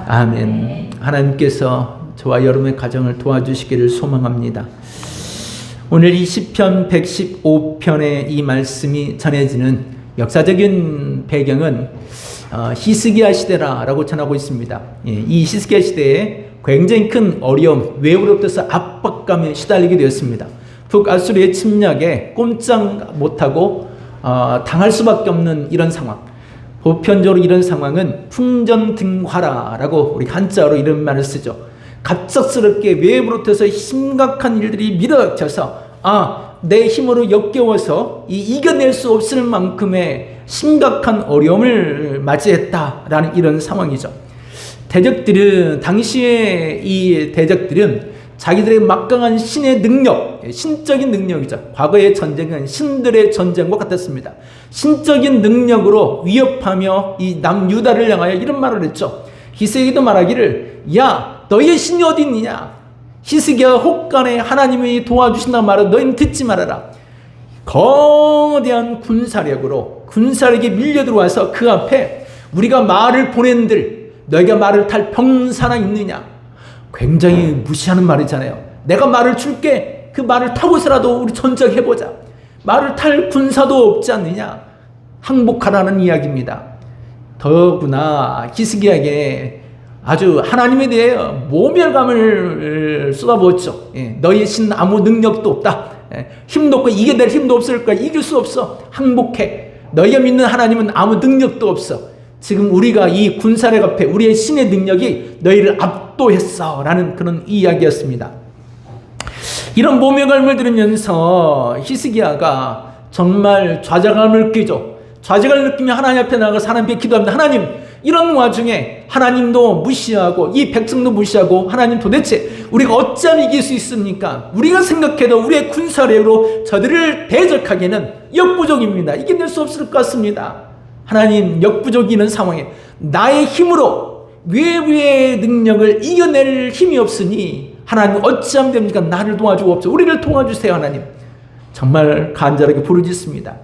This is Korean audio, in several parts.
아멘. 하나님께서 저와 여러분의 가정을 도와주시기를 소망합니다. 오늘 이 시편 115편의 이 말씀이 전해지는 역사적인 배경은 히스기야 시대라고 전하고 있습니다. 이 히스기야 시대에 굉장히 큰 어려움, 외부로부터 압박감에 시달리게 되었습니다. 북아수르의 침략에 꼼짝 못하고 당할 수밖에 없는 이런 상황. 보편적으로 이런 상황은 풍전등화라라고 우리 한자어로 이런 말을 쓰죠. 갑작스럽게 외부로부터 심각한 일들이 밀어닥쳐서 내 힘으로 역겨워서 이겨낼 수 없을 만큼의 심각한 어려움을 맞이했다라는 이런 상황이죠. 대적들은 당시에 이 대적들은 자기들의 막강한 신의 능력, 신적인 능력이죠. 과거의 전쟁은 신들의 전쟁과 같았습니다. 신적인 능력으로 위협하며 이 남유다를 향하여 이런 말을 했죠. 히스기야도 말하기를 야 너희의 신이 어디 있느냐. 히스기야 혹간에 하나님이 도와주신다는 말을 너희는 듣지 말아라. 거대한 군사력이 밀려 들어와서 그 앞에 우리가 말을 보낸들 너희가 말을 탈 병사나 있느냐. 굉장히 무시하는 말이잖아요. 내가 말을 줄게. 그 말을 타고서라도 우리 전적해보자. 말을 탈 군사도 없지 않느냐. 항복하라는 이야기입니다. 더구나 히스기야에게 아주 하나님에 대해 모멸감을 쏟아부었죠. 너희의 신 아무 능력도 없다. 힘도 없고 이겨낼 힘도 없을 거야. 이길 수 없어. 항복해. 너희가 믿는 하나님은 아무 능력도 없어. 지금 우리가 이 군사력 앞에 우리의 신의 능력이 너희를 압도했어 라는 그런 이야기였습니다. 이런 모멸감을 들으면서 히스기야가 정말 좌절감을 느끼죠. 좌절감을 느끼며 하나님 앞에 나가서 하나님께 기도합니다. 하나님, 이런 와중에 하나님도 무시하고 이 백성도 무시하고 하나님 도대체 우리가 어찌하면 이길 수 있습니까? 우리가 생각해도 우리의 군사력으로 저들을 대적하기에는 역부족입니다. 이겨낼 수 없을 것 같습니다. 하나님, 역부족이 있는 상황에 나의 힘으로 외부의 능력을 이겨낼 힘이 없으니 하나님 어찌하면 됩니까? 나를 도와주옵소서. 우리를 도와주세요. 하나님. 정말 간절하게 부르짖습니다.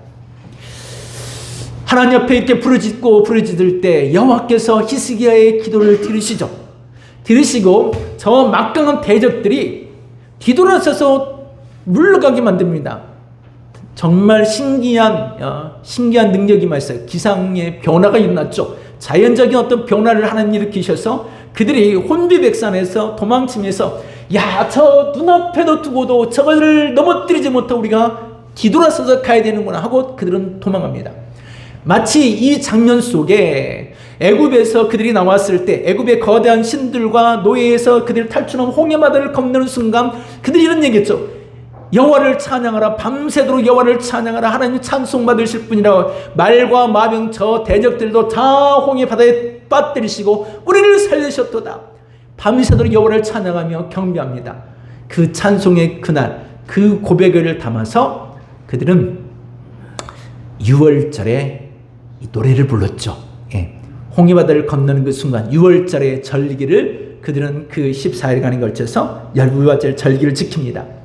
하나님 앞에 이렇게 부르짖을 때 여호와께서 히스기야의 기도를 들으시죠. 들으시고 저 막강한 대적들이 뒤돌아서서 물러가게 만듭니다. 정말 신기한 능력이 있어요. 기상의 변화가 일어났죠. 자연적인 어떤 변화를 하나님 일으키셔서 그들이 혼비백산에서 도망치면서 저 눈앞에도 두고도 저것을 넘어뜨리지 못하고 우리가 뒤돌아서서 가야 되는구나 하고 그들은 도망갑니다. 마치 이 장면 속에 애굽에서 그들이 나왔을 때 애굽의 거대한 신들과 노예에서 그들을 탈출한 홍해바다를 건너는 순간 그들이 이런 얘기했죠. 여호와를 찬양하라. 밤새도록 여호와를 찬양하라. 하나님 찬송 받으실 분이라고. 말과 마병 저 대적들도 다 홍해바다에 빠뜨리시고 우리를 살리셨도다. 밤새도록 여호와를 찬양하며 경배합니다. 그 찬송의 그날 그 고백을 담아서 그들은 6월절에 이 노래를 불렀죠. 홍해바다를 건너는 그 순간 6월절의 절기를 그들은 그 14일간에 걸쳐서 열무화절 절기를 지킵니다.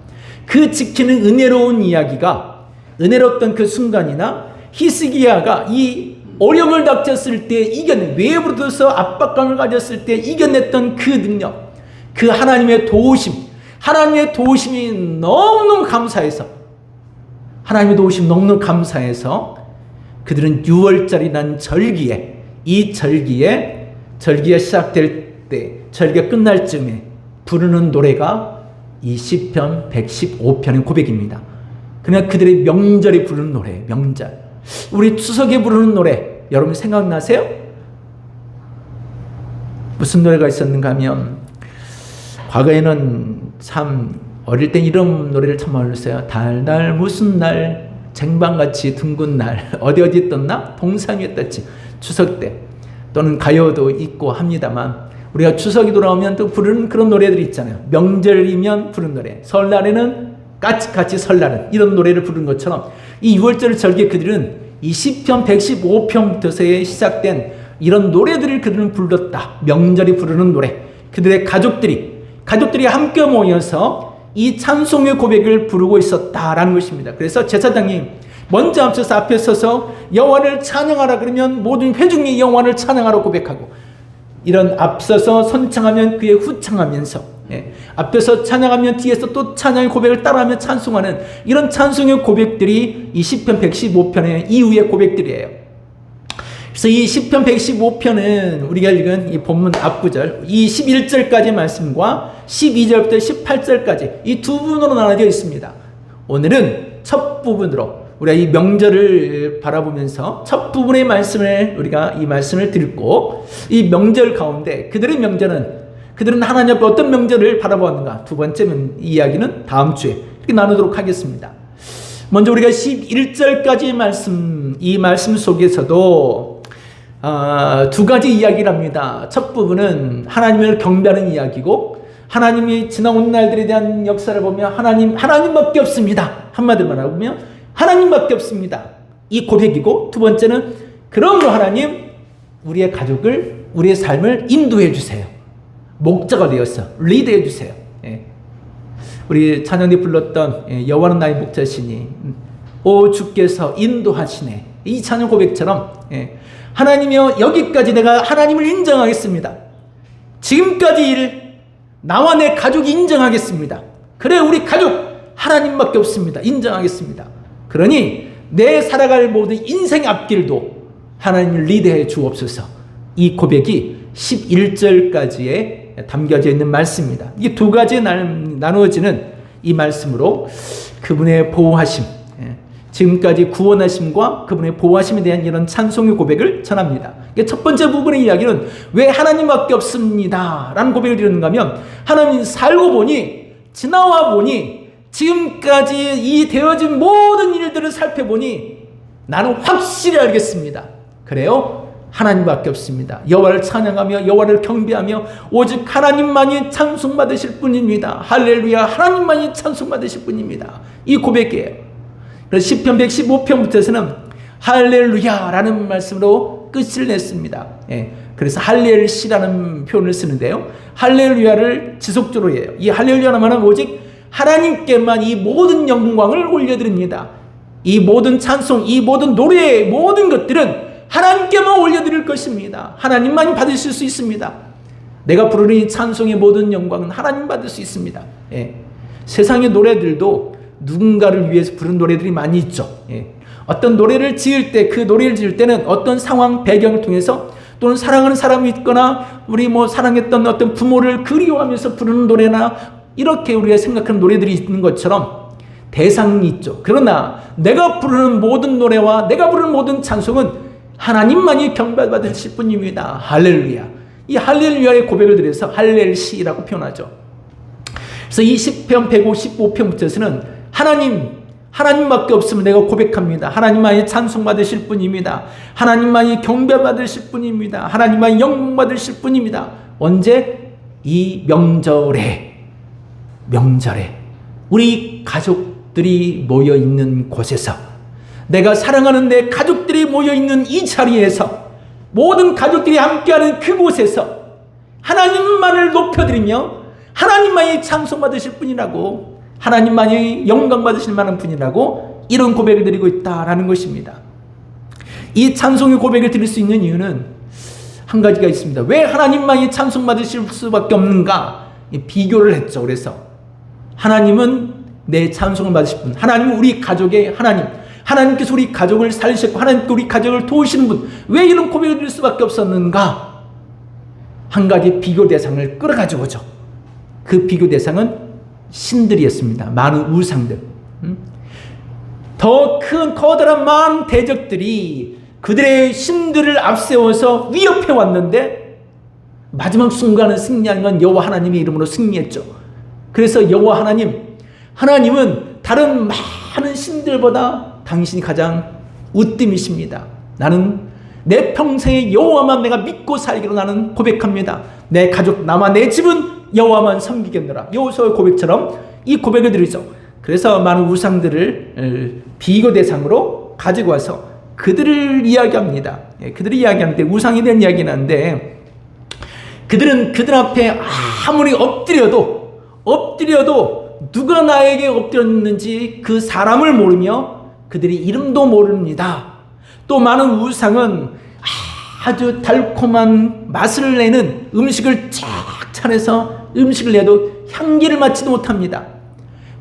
그 지키는 은혜로운 이야기가 은혜롭던 그 순간이나 히스기야가 이 어려움을 닥쳤을 때 이겨낸 외부로부터 압박감을 가졌을 때 이겨냈던 그 능력, 그 하나님의 도우심이 너무너무 감사해서 하나님의 도우심 너무너무 감사해서 그들은 6월절이라는 절기에 절기가 시작될 때 절기가 끝날 쯤에 부르는 노래가 이 시편 115편의 고백입니다. 그냥 그들의 명절에 부르는 노래, 명절. 우리 추석에 부르는 노래, 여러분 생각나세요? 무슨 노래가 있었는가 하면 과거에는 참 어릴 때 이런 노래를 참 많이 불렀어요. 달날 무슨 날 쟁반같이 둥근 날 어디 떴나? 동상에 떴지. 추석 때 또는 가요도 있고 합니다만 우리가 추석이 돌아오면 또 부르는 그런 노래들이 있잖아요. 명절이면 부르는 노래. 설날에는 까치까치 설날은 이런 노래를 부르는 것처럼 이 6월절 절기에 그들은 이 시편 115편부터 시작된 이런 노래들을 그들은 불렀다. 명절이 부르는 노래. 그들의 가족들이 함께 모여서 이 찬송의 고백을 부르고 있었다라는 것입니다. 그래서 제사장이 먼저 앞에 서서 여호와를 찬양하라 그러면 모든 회중이 여호와를 찬양하라 고백하고 이런 앞서서 선창하면 그의 후창하면서, 앞에서 찬양하면 뒤에서 또 찬양의 고백을 따라하며 찬송하는 이런 찬송의 고백들이 이 시편 115편의 이후의 고백들이에요. 그래서 이 시편 115편은 우리가 읽은 이 본문 앞구절 이 11절까지 말씀과 12절부터 18절까지 이 두 부분으로 나눠져 있습니다. 오늘은 첫 부분으로 우리가 이 명절을 바라보면서 첫 부분의 말씀을 우리가 이 말씀을 듣고, 이 명절 가운데 그들은 하나님 앞에 어떤 명절을 바라보았는가, 두 번째 이야기는 다음 주에 이렇게 나누도록 하겠습니다. 먼저 우리가 11절까지 말씀, 이 말씀 속에서도 두 가지 이야기를 합니다. 첫 부분은 하나님을 경배하는 이야기고, 하나님이 지나온 날들에 대한 역사를 보면 하나님밖에 없습니다. 한마디로 말하면 하나님밖에 없습니다. 이 고백이고, 두 번째는 그러므로 하나님 우리의 가족을, 우리의 삶을 인도해 주세요. 목자가 되어서 리드해 주세요. 우리 찬양이 불렀던 여호와는 나의 목자시니 오 주께서 인도하시네, 이 찬양 고백처럼 하나님이여 여기까지 내가 하나님을 인정하겠습니다. 지금까지 나와 내 가족이 인정하겠습니다. 그래 우리 가족 하나님밖에 없습니다. 인정하겠습니다. 그러니 내 살아갈 모든 인생의 앞길도 하나님을 리드해 주옵소서. 이 고백이 11절까지에 담겨져 있는 말씀입니다. 이 두 가지 나누어지는 이 말씀으로 그분의 보호하심, 지금까지 구원하심과 그분의 보호하심에 대한 이런 찬송의 고백을 전합니다. 첫 번째 부분의 이야기는 왜 하나님밖에 없습니다 라는 고백을 드리는가 하면, 하나님 살고 보니, 지나와 보니, 지금까지 이 되어진 모든 일들을 살펴보니 나는 확실히 알겠습니다. 그래요? 하나님밖에 없습니다. 여호와를 찬양하며 여호와를 경배하며 오직 하나님만이 찬송받으실 분입니다. 할렐루야, 하나님만이 찬송받으실 분입니다. 이 고백이에요. 그래서 시편 115편부터에서는 할렐루야라는 말씀으로 끝을 냈습니다. 그래서 할렐시라는 표현을 쓰는데요, 할렐루야를 지속적으로 해요. 이 할렐루야는 말하면 오직 하나님께만 이 모든 영광을 올려드립니다. 이 모든 찬송, 이 모든 노래, 모든 것들은 하나님께만 올려드릴 것입니다. 하나님만이 받으실 수 있습니다. 내가 부르는 이 찬송의 모든 영광은 하나님 받을 수 있습니다. 세상의 노래들도 누군가를 위해서 부르는 노래들이 많이 있죠. 어떤 노래를 지을 때, 그 노래를 지을 때는 어떤 상황, 배경을 통해서, 또는 사랑하는 사람이 있거나 우리 사랑했던 어떤 부모를 그리워하면서 부르는 노래나, 이렇게 우리가 생각하는 노래들이 있는 것처럼 대상이 있죠. 그러나 내가 부르는 모든 노래와 내가 부르는 모든 찬송은 하나님만이 경배받으실 분입니다. 할렐루야. 이 할렐루야의 고백을 드려서 할렐시라고 표현하죠. 그래서 이 시편 155편부터에서는 하나님밖에 없으면 내가 고백합니다. 하나님만이 찬송받으실 분입니다. 하나님만이 경배받으실 분입니다. 하나님만이 영광받으실 분입니다. 언제? 이 명절에 우리 가족들이 모여있는 곳에서, 내가 사랑하는 내 가족들이 모여있는 이 자리에서, 모든 가족들이 함께하는 그곳에서 하나님만을 높여드리며 하나님만이 찬송받으실 분이라고, 하나님만이 영광받으실 만한 분이라고 이런 고백을 드리고 있다라는 것입니다. 이 찬송의 고백을 드릴 수 있는 이유는 한 가지가 있습니다. 왜 하나님만이 찬송받으실 수밖에 없는가? 비교를 했죠. 그래서 하나님은 내 찬송을 받으실 분, 하나님은 우리 가족의 하나님, 하나님께서 우리 가족을 살리셨고 하나님께서 우리 가족을 도우시는 분, 왜 이런 고백을 드릴 수밖에 없었는가? 한 가지 비교 대상을 끌어가지고 오죠. 그 비교 대상은 신들이었습니다. 많은 우상들, 더 큰 커다란 많은 대적들이 그들의 신들을 앞세워서 위협해 왔는데 마지막 순간은 승리한 건 여호와 하나님의 이름으로 승리했죠. 그래서 여호와 하나님은 다른 많은 신들보다 당신이 가장 으뜸이십니다. 나는 내 평생에 여호와만 내가 믿고 살기로 나는 고백합니다. 내 가족, 나와 내 집은 여호와만 섬기겠노라. 여호수아의 고백처럼 이 고백을 드리죠. 그래서 많은 우상들을 비교 대상으로 가지고 와서 그들을 이야기합니다. 그들이 이야기하는데, 우상에 대한 이야기는 하는데, 그들은 그들 앞에 아무리 엎드려도 누가 나에게 엎드렸는지 그 사람을 모르며 그들이 이름도 모릅니다. 또 많은 우상은 아주 달콤한 맛을 내는 음식을 쫙 차려서 음식을 내도 향기를 맡지도 못합니다.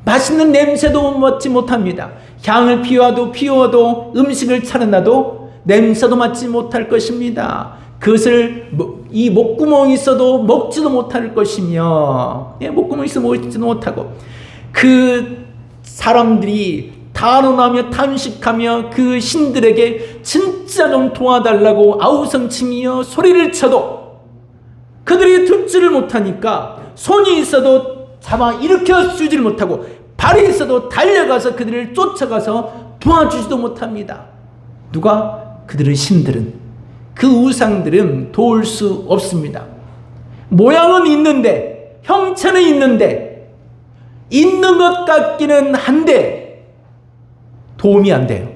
맛있는 냄새도 맡지 못합니다. 향을 피워도 음식을 차려놔도 냄새도 맡지 못할 것입니다. 그것을 이 목구멍이 있어도 먹지도 못할 것이며, 목구멍이 있어도 먹지도 못하고, 그 사람들이 단언하며 탄식하며 그 신들에게 진짜 좀 도와달라고 아우성치며 소리를 쳐도 그들이 듣지를 못하니까 손이 있어도 잡아 일으켜 주지를 못하고 발이 있어도 달려가서 그들을 쫓아가서 도와주지도 못합니다. 누가? 그들의 신들은, 그 우상들은 도울 수 없습니다. 모양은 있는데, 형체는 있는데, 있는 것 같기는 한데 도움이 안 돼요.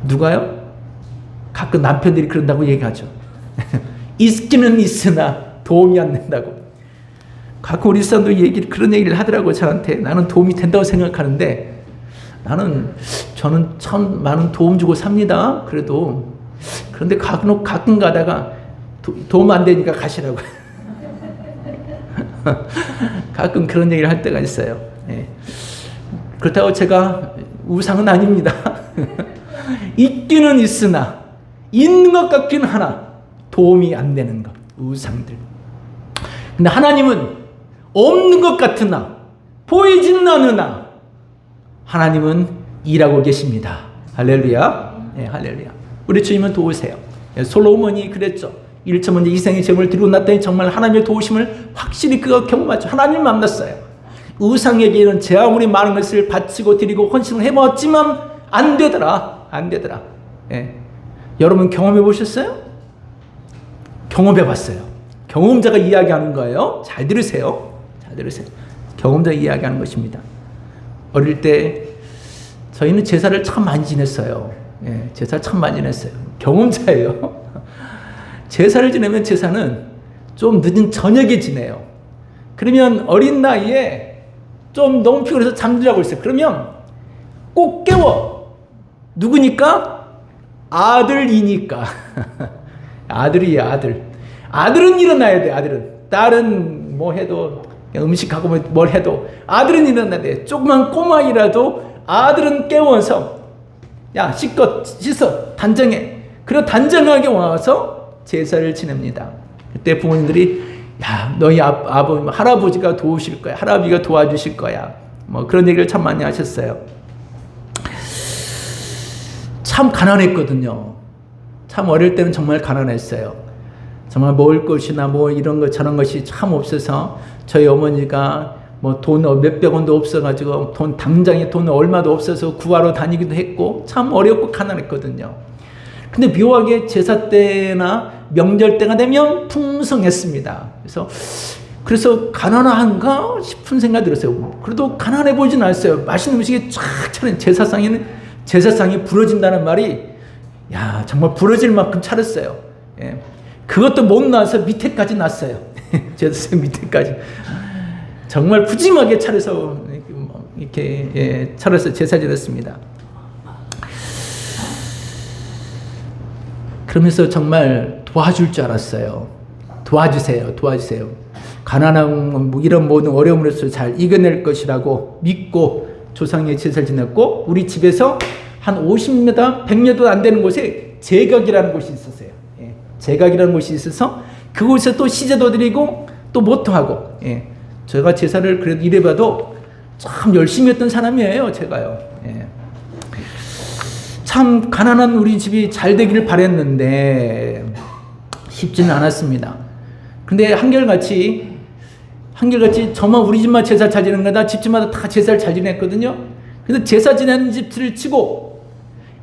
누가요? 가끔 남편들이 그런다고 얘기하죠. 있기는 있으나 도움이 안 된다고. 가끔 우리 사람도 그런 얘기를 하더라고요, 저한테. 나는 도움이 된다고 생각하는데 저는 참 많은 도움 주고 삽니다. 그런데 가끔 가다가 도움 안 되니까 가시라고. 가끔 그런 얘기를 할 때가 있어요. 예. 그렇다고 제가 우상은 아닙니다. 있기는 있으나 있는 것 같긴 하나 도움이 안 되는 것, 우상들. 근데 하나님은 없는 것 같으나 보이지는 않으나 하나님은 일하고 계십니다. 할렐루야. 네, 할렐루야. 우리 주님은 도우세요. 솔로몬이 그랬죠. 1차 먼저 이생의 제물을 드리고 났더니 정말 하나님의 도우심을 확실히 그가 경험하죠. 하나님을 만났어요. 우상에게는 제 아무리 많은 것을 바치고 드리고 헌신을 해봤지만 안 되더라. 예. 여러분 경험해 보셨어요? 경험해 봤어요. 경험자가 이야기하는 거예요. 잘 들으세요. 경험자가 이야기하는 것입니다. 어릴 때 저희는 제사를 참 많이 지냈어요. 예, 제사를 참 많이 지냈어요. 경험자예요. 제사를 지내면 제사는 좀 늦은 저녁에 지내요. 그러면 어린 나이에 좀 너무 피곤해서 잠들라고 했어요. 그러면 꼭 깨워. 누구니까? 아들이니까. 아들이에요, 아들. 아들은 일어나야 돼, 아들은. 딸은 뭐 해도, 음식하고 뭘 해도, 아들은 일어나야 돼. 조그만 꼬마이라도 아들은 깨워서, 야, 씻어, 단정해. 그리고 단정하게 와서 제사를 지냅니다. 그때 부모님들이 야, 너희 할아버지가 도우실 거야. 할아버지가 도와주실 거야. 뭐 그런 얘기를 참 많이 하셨어요. 참 가난했거든요. 참 어릴 때는 정말 가난했어요. 정말 먹을 것이나 뭐 이런 것 저런 것이 참 없어서 저희 어머니가 뭐 돈 몇백 원도 없어가지고 당장에 돈 얼마도 없어서 구하러 다니기도 했고 참 어렵고 가난했거든요. 근데 묘하게 제사 때나 명절 때가 되면 풍성했습니다. 그래서 가난한가 싶은 생각이 들었어요. 그래도 가난해 보진 않았어요. 맛있는 음식이 쫙 차린 제사상이 부러진다는 말이 야 정말 부러질 만큼 차렸어요. 예. 그것도 못 나서 밑에까지 났어요. 제사상 밑에까지. 정말 푸짐하게 차려서 이렇게 차려서 제사 지냈습니다. 그러면서 정말 도와줄 줄 알았어요. 도와주세요. 가난한 이런 모든 어려움으로서 잘 이겨낼 것이라고 믿고 조상의 제사를 지냈고 우리 집에서 한 50m, 100m도 안 되는 곳에 제각이라는 곳이 있었어요. 예. 제각이라는 곳이 있어서 그곳에 또 시제도 드리고 또 모토하고 예. 제가 제사를 그래도 이래봐도 참 열심히 했던 사람이에요. 제가요. 예. 참 가난한 우리 집이 잘 되기를 바랬는데 쉽지는 않았습니다. 근데 한결같이 저만 우리 집만 제사 잘 지내는 거다 집집마다 다 제사를 잘 지냈거든요. 근데 제사 지내는 집들을 치고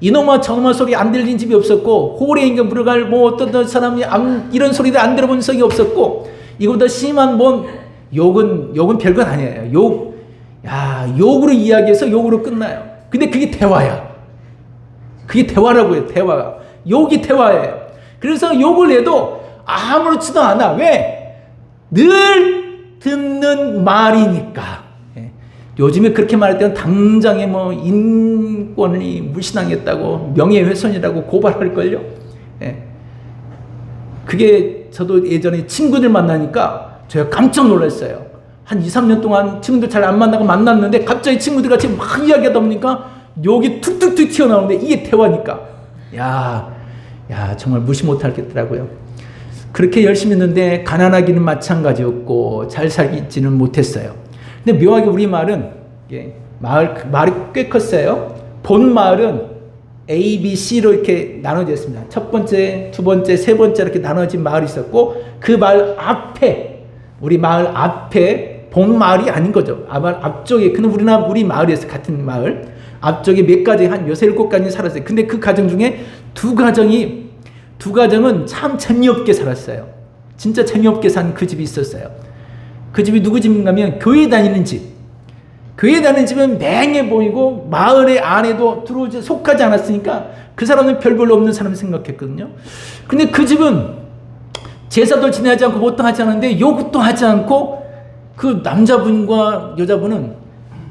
이놈아 저놈아 소리 안 들린 집이 없었고 호래 인간 물어갈 뭐 어떤 사람이 이런 소리를 안 들어본 적이 없었고 이거보다 심한 뭔 욕은 별건 아니에요. 욕으로 이야기해서 욕으로 끝나요. 근데 그게 대화야. 그게 대화라고요. 대화. 욕이 대화예요. 그래서 욕을 해도 아무렇지도 않아. 왜? 늘 듣는 말이니까. 예. 요즘에 그렇게 말할 때는 당장에 뭐 인권이 무신당했다고 명예훼손이라고 고발할걸요. 예. 그게 저도 예전에 친구들 만나니까 제가 깜짝 놀랐어요. 한 2, 3년 동안 친구들 잘 안 만나고 만났는데 갑자기 친구들 같이 막 이야기하다 보니까 여기 툭툭툭 튀어나오는데 이게 대화니까 야 정말 무시 못하겠더라고요. 그렇게 열심히 했는데 가난하기는 마찬가지였고 잘 살지는 못했어요. 근데 묘하게 우리 마을은 말이 꽤 컸어요. 본 마을은 A, B, C로 이렇게 나눠져 있습니다. 첫 번째, 두 번째, 세 번째 이렇게 나눠진 마을이 있었고 그 마을 앞에 우리 마을 앞에 본 마을이 아닌 거죠. 마을 앞쪽에 그는 우리 마을이었어요. 같은 마을 앞쪽에 몇 가지 한 6, 7가지 살았어요. 근데 그 가정 중에 두 가정은 참 재미없게 살았어요. 진짜 재미없게 산 그 집이 있었어요. 그 집이 누구 집인가 하면 교회 다니는 집. 교회 다니는 집은 맹해 보이고 마을의 안에도 속하지 않았으니까 그 사람은 별로 없는 사람 생각했거든요. 근데 그 집은 제사도 지내지 않고 뭣도 하지 않는데 요것도 하지 않고 그 남자분과 여자분은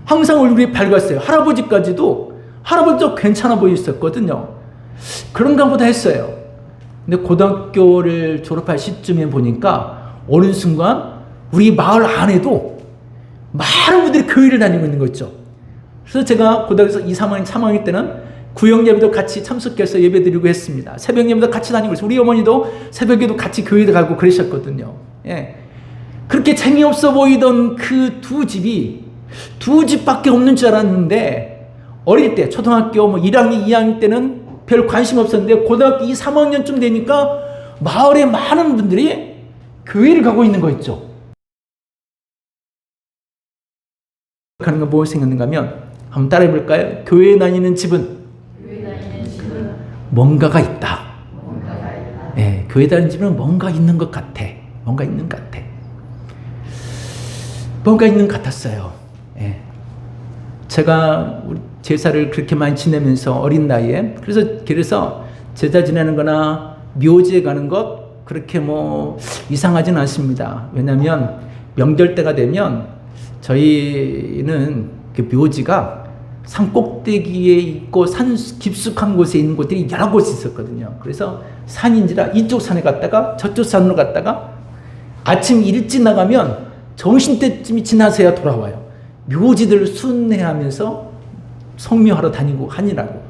항상 얼굴이 밝았어요. 할아버지도 괜찮아 보였었거든요. 그런가 보다 했어요. 근데 고등학교를 졸업할 시점에 보니까 어느 순간 우리 마을 안에도 많은 분들이 교회를 다니고 있는 거 있죠. 그래서 제가 고등학교 2, 3학년 때는 구역 예배도 같이 참석해서 예배 드리고 했습니다. 새벽 예배도 같이 다니고 있어요. 우리 어머니도 새벽에도 같이 교회도 가고 그러셨거든요. 예. 그렇게 재미없어 보이던 그 두 집밖에 없는 줄 알았는데 어릴 때 초등학교 1학년, 2학년 때는 별 관심 없었는데 고등학교 2, 3학년쯤 되니까 마을에 많은 분들이 교회를 가고 있는 거 있죠. 하는 거 뭐 생각하는가 하면 한번 따라해 볼까요? 교회 다니는 집은 뭔가가 있다. 네, 교회 다니는 집은 뭔가 있는 것 같아. 뭔가 있는 것 같았어요. 네. 제가 제사를 그렇게 많이 지내면서 어린 나이에 그래서 제사 지내는 거나 묘지에 가는 것 그렇게 이상하진 않습니다. 왜냐하면 명절 때가 되면 저희는 그 묘지가 산 꼭대기에 있고 산 깊숙한 곳에 있는 곳들이 여러 곳이 있었거든요. 그래서 산인지라 이쪽 산에 갔다가 저쪽 산으로 갔다가 아침 일찍 나가면 점심때쯤이 지나서야 돌아와요. 묘지들을 순회하면서 성묘하러 다니고 하니라고.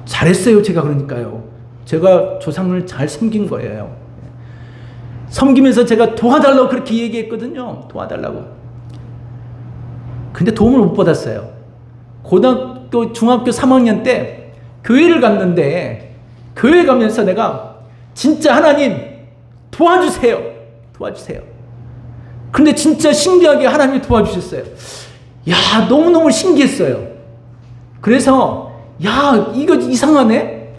잘했어요, 제가. 그러니까요. 제가 조상을 잘 섬긴 거예요. 섬기면서 제가 도와달라고 그렇게 얘기했거든요. 도와달라고. 근데 도움을 못 받았어요. 고등학교, 중학교 3학년 때 교회를 갔는데 교회 가면서 내가 진짜 하나님 도와주세요. 근데 진짜 신기하게 하나님이 도와주셨어요. 야, 너무너무 신기했어요. 그래서 이거 이상하네.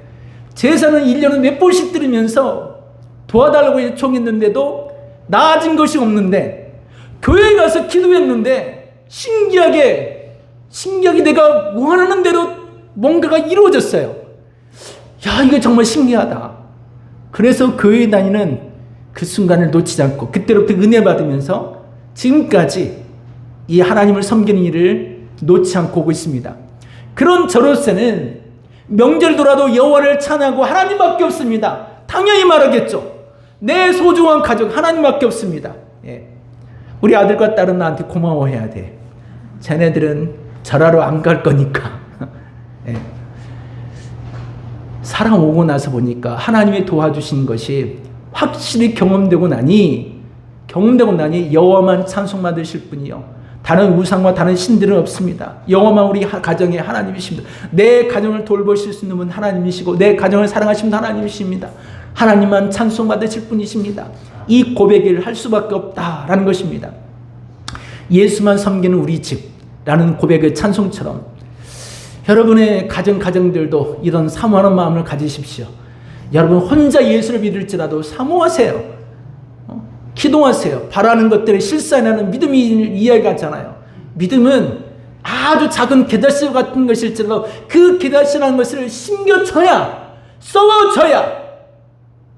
제사는 1년에 몇 번씩 드리면서 도와달라고 요청했는데도 나아진 것이 없는데 교회에 가서 기도했는데 신기하게 내가 원하는 대로 뭔가가 이루어졌어요. 이거 정말 신기하다. 그래서 교회에 다니는 그 순간을 놓치지 않고 그때로부터 은혜 받으면서 지금까지 이 하나님을 섬기는 일을 놓지 않고 오고 있습니다. 그런 저로서는 명절 돌아도 여호와를 찬양하고 하나님밖에 없습니다. 당연히 말하겠죠. 내 소중한 가족 하나님밖에 없습니다. 예. 우리 아들과 딸은 나한테 고마워해야 돼. 쟤네들은 절하러 안 갈 거니까. 예. 살아오고 나서 보니까 하나님이 도와주신 것이 확실히 경험되고 나니 여호와만 찬송받으실 분이요. 다른 우상과 다른 신들은 없습니다. 여호와만 우리 가정의 하나님이십니다. 내 가정을 돌보실 수 있는 분 하나님이시고 내 가정을 사랑하시는 하나님이십니다. 하나님만 찬송받으실 분이십니다. 이 고백을 할 수밖에 없다라는 것입니다. 예수만 섬기는 우리 집라는 고백의 찬송처럼 여러분의 가정들도 이런 사모하는 마음을 가지십시오. 여러분 혼자 예수를 믿을지라도 사모하세요. 기도하세요. 바라는 것들을 실천하는 믿음이 이야기하잖아요. 믿음은 아주 작은 계달씨 같은 것일지라도 그 계달씨라는 것을 심겨줘야, 썩어줘야,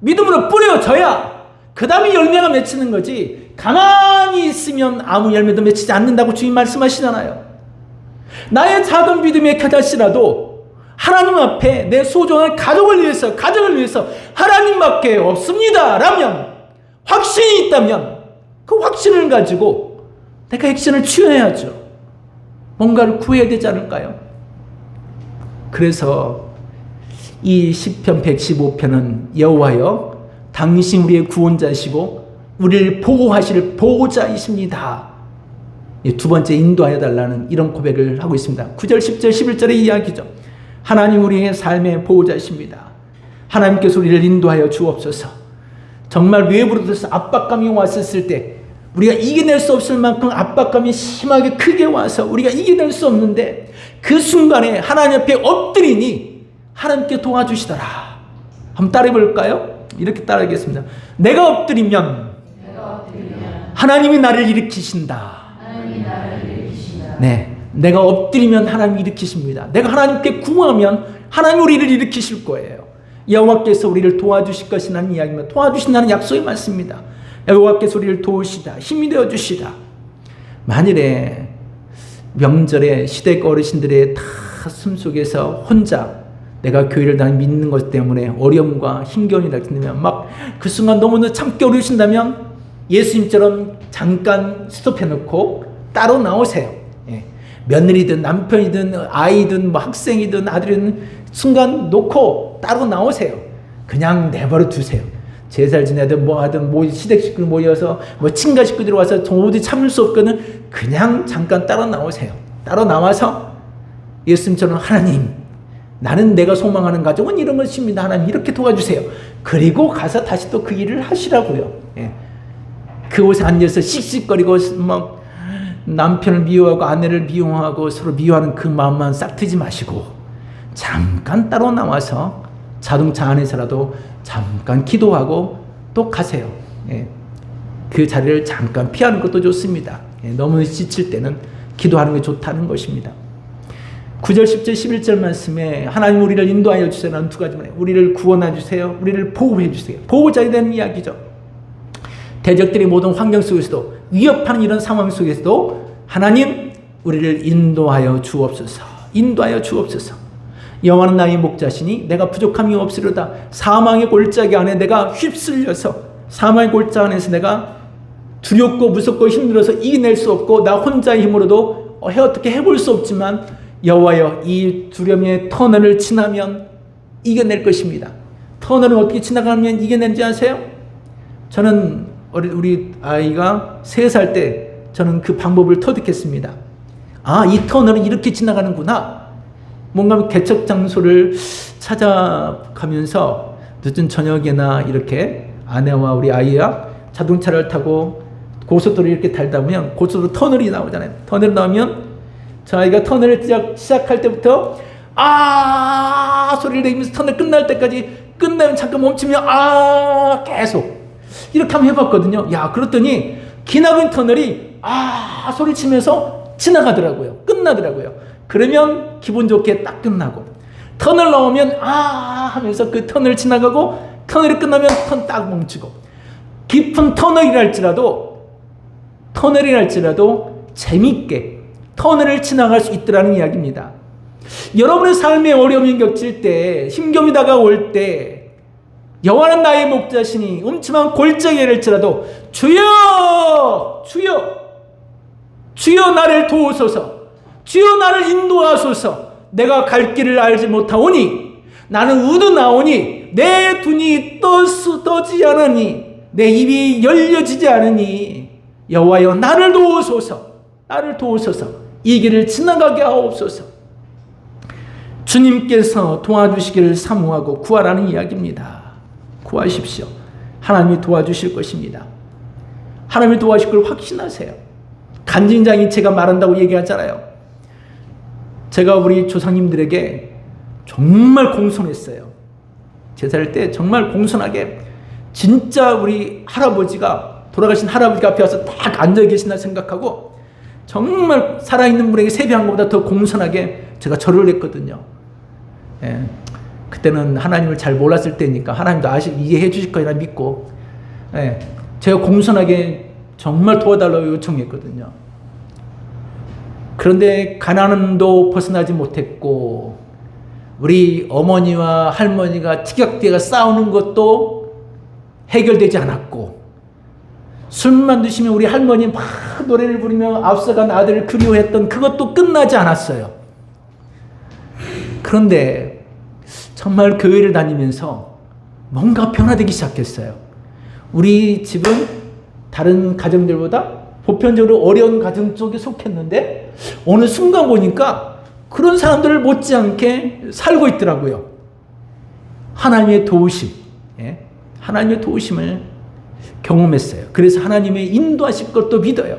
믿음으로 뿌려줘야 그 다음에 열매가 맺히는 거지. 가만히 있으면 아무 열매도 맺히지 않는다고 주님 말씀하시잖아요. 나의 작은 믿음의 계달씨라도 하나님 앞에 내 소중한 가족을 위해서, 가정을 위해서 하나님밖에 없습니다 라면, 확신이 있다면 그 확신을 가지고 내가 액션을 취해야죠. 뭔가를 구해야 되지 않을까요? 그래서 이 시편 115편은 여호와여 당신 우리의 구원자시고 우리를 보호하실 보호자이십니다. 두 번째 인도하여 달라는 이런 고백을 하고 있습니다. 9절 10절 11절의 이야기죠. 하나님 우리의 삶의 보호자이십니다. 하나님께서 우리를 인도하여 주옵소서. 정말 외부로부터 압박감이 왔었을 때 우리가 이겨낼 수 없을 만큼 압박감이 심하게 크게 와서 우리가 이겨낼 수 없는데 그 순간에 하나님 앞에 엎드리니 하나님께 도와주시더라. 한번 따라해 볼까요? 이렇게 따라하겠습니다. 내가 엎드리면 하나님이 나를 일으키신다. 네, 내가 엎드리면 하나님이 일으키십니다. 내가 하나님께 구하면 하나님 우리를 일으키실 거예요. 여호와께서 우리를 도와주실 것이라는 이야기입니다. 도와주신다는 약속이 많습니다. 여호와께서 우리를 도우시다, 힘이 되어주시다. 만일에 명절에 시댁 어르신들의 다 숨속에서 혼자 내가 교회를 다니 믿는 것 때문에 어려움과 힘겨움이 닥치면 막 그 순간 너무나 참기 어려우신다면 예수님처럼 잠깐 스톱해놓고 따로 나오세요. 예. 며느리든 남편이든 아이든 뭐 학생이든 아들이든 순간 놓고 따로 나오세요. 그냥 내버려 두세요. 제살 지내든 뭐 하든 뭐 시댁 식구들 모여서 뭐 친가 식구들이 와서 도저히 참을 수 없거든 그냥 잠깐 따로 나오세요. 따로 나와서 예수님처럼 하나님 나는 내가 소망하는 가족은 이런 것입니다. 하나님 이렇게 도와주세요. 그리고 가서 다시 또 그 일을 하시라고요. 예. 그곳에 앉아서 씩씩거리고 막 남편을 미워하고 아내를 미워하고 서로 미워하는 그 마음만 싹 트지 마시고 잠깐 따로 나와서 자동차 안에서라도 잠깐 기도하고 또 가세요. 예. 그 자리를 잠깐 피하는 것도 좋습니다. 예. 너무 지칠 때는 기도하는 게 좋다는 것입니다. 9절 10절 11절 말씀에 하나님 우리를 인도하여 주세요라는 두 가지 말이에요. 우리를 구원해 주세요. 우리를 보호해 주세요. 보호자에 대한 이야기죠. 대적들의 모든 환경 속에서도 위협하는 이런 상황 속에서도 하나님 우리를 인도하여 주옵소서. 인도하여 주옵소서. 여호와는 나의 목자시니 내가 부족함이 없으리로다. 사망의 골짜기 안에 내가 휩쓸려서 사망의 골짜기 안에서 내가 두렵고 무섭고 힘들어서 이겨낼 수 없고 나 혼자의 힘으로도 어떻게 해볼 수 없지만 여호와여 이 두려움의 터널을 지나면 이겨낼 것입니다. 터널을 어떻게 지나가면 이겨내는지 아세요? 저는 우리 아이가 3살 때 저는 그 방법을 터득했습니다. 아, 이 터널은 이렇게 지나가는구나. 뭔가 개척 장소를 찾아가면서 늦은 저녁에나 이렇게 아내와 우리 아이와 자동차를 타고 고속도로 이렇게 달다 보면 고속도로 터널이 나오잖아요. 터널 나오면 저 아이가 터널을 시작할 때부터 아 소리를 내면서 터널 끝날 때까지 끝나면 잠깐 멈추면 아 계속 이렇게 한번 해봤거든요. 야 그랬더니 기나긴 터널이 아 소리 치면서 지나가더라고요. 끝나더라고요. 그러면 기분 좋게 딱 끝나고 터널 나오면 아 하면서 그 터널 지나가고 터널이 끝나면 턴 딱 멈추고 깊은 터널이랄지라도 재밌게 터널을 지나갈 수 있더라는 이야기입니다. 여러분의 삶에 어려움이 겹칠 때 힘겨움이 다가올 때 여호와는 나의 목자시니 음침한 골짜기일지라도 주여 주여 주여 나를 도우소서 주여 나를 인도하소서 내가 갈 길을 알지 못하오니 나는 우둔하오니 내 눈이 떠지 않으니 내 입이 열려지지 않으니 여호와여 나를 도우소서 나를 도우소서 이 길을 지나가게 하옵소서. 주님께서 도와주시기를 사모하고 구하라는 이야기입니다. 구하십시오. 하나님이 도와주실 것입니다. 하나님이 도와주실 걸 확신하세요. 간증장이 제가 말한다고 얘기하잖아요. 제가 우리 조상님들에게 정말 공손했어요. 제사할 때 정말 공손하게 진짜 우리 할아버지가 돌아가신 할아버지 앞에 와서 딱 앉아 계신다 생각하고 정말 살아있는 분에게 세배한 것보다 더 공손하게 제가 절을 했거든요. 예. 그때는 하나님을 잘 몰랐을 때니까 하나님도 이해해 주실 거라 믿고 예. 제가 공손하게 정말 도와달라고 요청했거든요. 그런데 가난도 벗어나지 못했고 우리 어머니와 할머니가 티격태격 싸우는 것도 해결되지 않았고, 술만 드시면 우리 할머니 막 노래를 부르며 앞서간 아들을 그리워했던 그것도 끝나지 않았어요. 그런데 정말 교회를 다니면서 뭔가 변화되기 시작했어요. 우리 집은 다른 가정들보다 보편적으로 어려운 가정 쪽에 속했는데 어느 순간 보니까 그런 사람들을 못지않게 살고 있더라고요. 하나님의 도우심, 하나님의 도우심을 경험했어요. 그래서 하나님의 인도하실 것도 믿어요.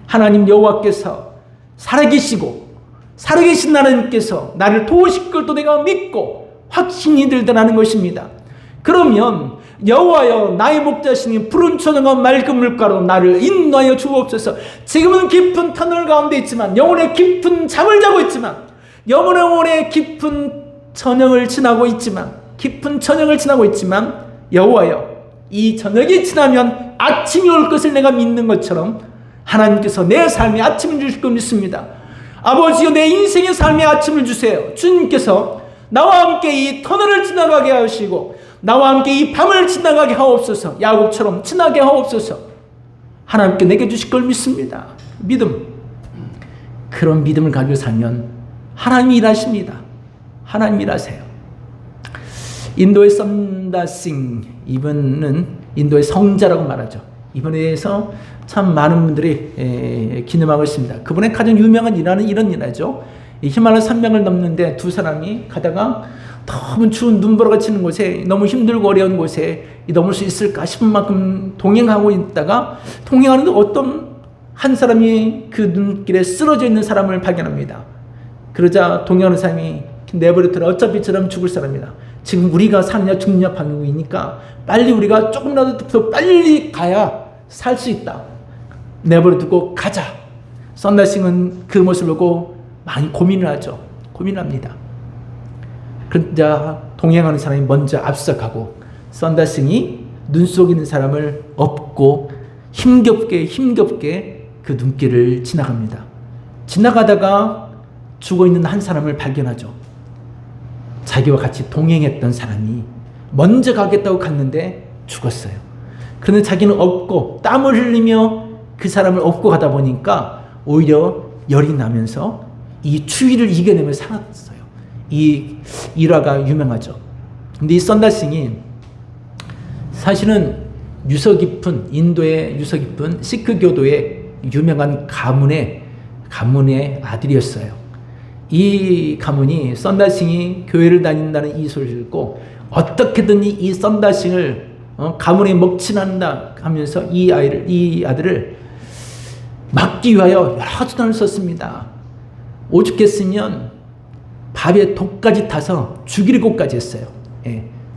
하나님 여호와께서 살아계시고 살아계신 하나님께서 나를 도우실 것도 내가 믿고 확신이 들더라는 것입니다. 그러면 여호와여 나의 목자시니 푸른 초장과 맑은 물가로 나를 인도하여 주옵소서. 지금은 깊은 터널 가운데 있지만, 영혼의 깊은 잠을 자고 있지만, 영혼의 깊은 저녁을 지나고 있지만, 여호와여 이 저녁이 지나면 아침이 올 것을 내가 믿는 것처럼 하나님께서 내 삶에 아침을 주실 것 믿습니다. 아버지여 내 인생의 삶에 아침을 주세요. 주님께서 나와 함께 이 터널을 지나가게 하시고 나와 함께 이 밤을 지나가게 하옵소서. 야곱처럼 지나게 하옵소서. 하나님께 내게 주실 걸 믿습니다. 믿음. 그런 믿음을 가지고 살면 하나님이 일하십니다. 하나님이 일하세요. 인도의 썬다싱, 이분은 인도의 성자라고 말하죠. 이분에 대해서 참 많은 분들이 기념하고 있습니다. 그분의 가장 유명한 일화는 이런 일화죠. 히말라야 산맥을 넘는데 두 사람이 가다가 너무 추운 눈보라가 치는 곳에, 너무 힘들고 어려운 곳에 넘을 수 있을까 싶은 만큼 동행하고 있다가 동행하는데 어떤 한 사람이 그 눈길에 쓰러져 있는 사람을 발견합니다. 그러자 동행하는 사람이 내버려둬라, 어차피 저러면 죽을 사람이다. 지금 우리가 사느냐 죽느냐 방법이니까 빨리 우리가 조금이라도 더 빨리 가야 살 수 있다. 내버려두고 가자. 썬다싱은 그 모습을 보고 많이 고민을 하죠. 고민합니다. 그러자 동행하는 사람이 먼저 앞서가고 썬다싱이 눈 속에 있는 사람을 업고 힘겹게 그 눈길을 지나갑니다. 지나가다가 죽어있는 한 사람을 발견하죠. 자기와 같이 동행했던 사람이 먼저 가겠다고 갔는데 죽었어요. 그런데 자기는 업고 땀을 흘리며 그 사람을 업고 가다 보니까 오히려 열이 나면서 이 추위를 이겨내며 살았어요. 이 일화가 유명하죠. 근데 이 썬다싱이 사실은 인도의 유서 깊은 시크 교도의 유명한 가문의 아들이었어요. 이 가문이 썬다싱이 교회를 다닌다는 이 소리를 듣고 어떻게든 이 썬다싱을 가문에 먹칠한다 하면서 이 아들을 막기 위하여 여러 수단을 썼습니다. 오죽했으면 밥에 독까지 타서 죽이려고까지 했어요.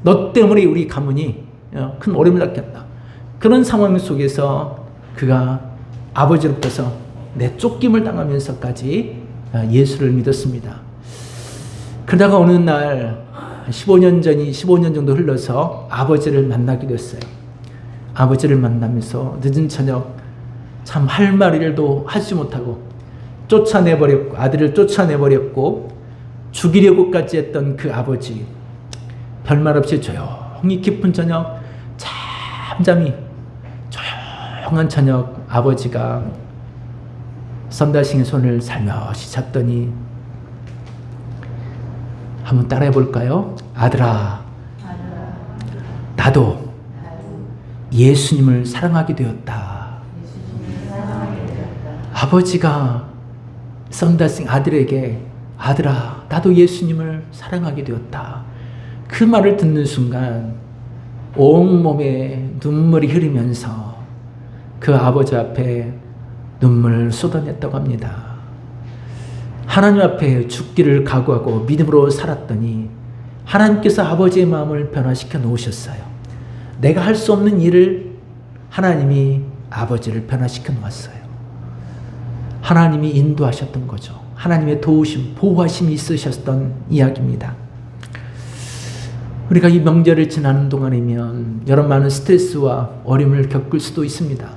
너 때문에 우리 가문이 큰 어려움을 겪겠다. 그런 상황 속에서 그가 아버지로부터 내쫓김을 당하면서까지 예수를 믿었습니다. 그러다가 어느 날 15년 정도 흘러서 아버지를 만나게 됐어요. 아버지를 만나면서 늦은 저녁 참 할 말도 하지 못하고 아들을 쫓아내버렸고 죽이려고까지 했던 그 아버지, 별말 없이 조용히 깊은 저녁, 잠잠히 조용한 저녁, 아버지가 썬다싱의 손을 살며시 잡더니 한번 따라해 볼까요? 아들아, 나도 예수님을 사랑하게 되었다. 아버지가 썬다싱 아들에게 아들아, 나도 예수님을 사랑하게 되었다. 그 말을 듣는 순간 온몸에 눈물이 흐르면서 그 아버지 앞에 눈물을 쏟아냈다고 합니다. 하나님 앞에 죽기를 각오하고 믿음으로 살았더니 하나님께서 아버지의 마음을 변화시켜 놓으셨어요. 내가 할 수 없는 일을 하나님이 아버지를 변화시켜 놓았어요. 하나님이 인도하셨던 거죠. 하나님의 도우심, 보호하심이 있으셨던 이야기입니다. 우리가 이 명절을 지나는 동안이면 여러 많은 스트레스와 어려움을 겪을 수도 있습니다.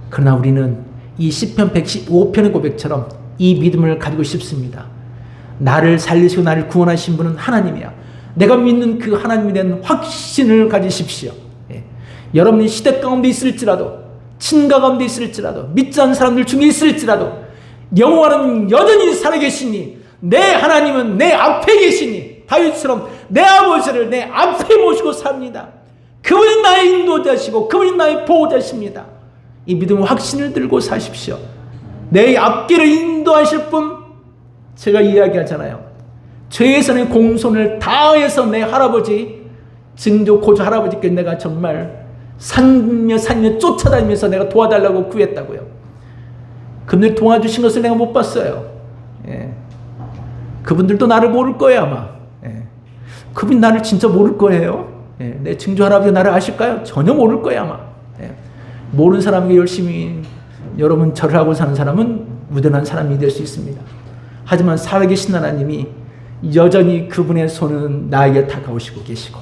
그러나 우리는 이 시편 115편의 고백처럼 이 믿음을 가지고 싶습니다. 나를 살리시고 나를 구원하신 분은 하나님이야. 내가 믿는 그 하나님에 대한 확신을 가지십시오. 예. 여러분이 시대 가운데 있을지라도, 친가 가운데 있을지라도, 믿지 않는 사람들 중에 있을지라도 여호와는 여전히 살아계시니, 내 하나님은 내 앞에 계시니, 다윗처럼 내 아버지를 내 앞에 모시고 삽니다. 그분이 나의 인도자시고 그분이 나의 보호자십니다. 이 믿음의 확신을 들고 사십시오. 내 앞길을 인도하실 분, 제가 이야기하잖아요. 최선의 공손을 다해서 내 할아버지, 증조 고조 할아버지께 내가 정말 산며 쫓아다니면서 내가 도와달라고 구했다고요. 그분들 도와주신 것을 내가 못 봤어요. 예. 그분들도 나를 모를 거예요 아마. 예. 그분이 나를 진짜 모를 거예요. 예. 내 증조 할아버지가 나를 아실까요? 전혀 모를 거예요 아마. 예. 모르는 사람에게 열심히 여러분 절을 하고 사는 사람은 무던한 사람이 될 수 있습니다. 하지만 살아계신 하나님이 여전히 그분의 손은 나에게 다가오시고 계시고,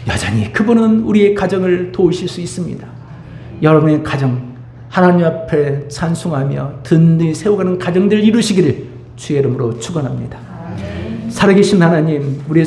여전히 그분은 우리의 가정을 도우실 수 있습니다. 여러분의 가정 하나님 앞에 찬송하며 든든히 세워가는 가정들 이루시기를 주의 이름으로 축원합니다. 살아계신 하나님, 우리의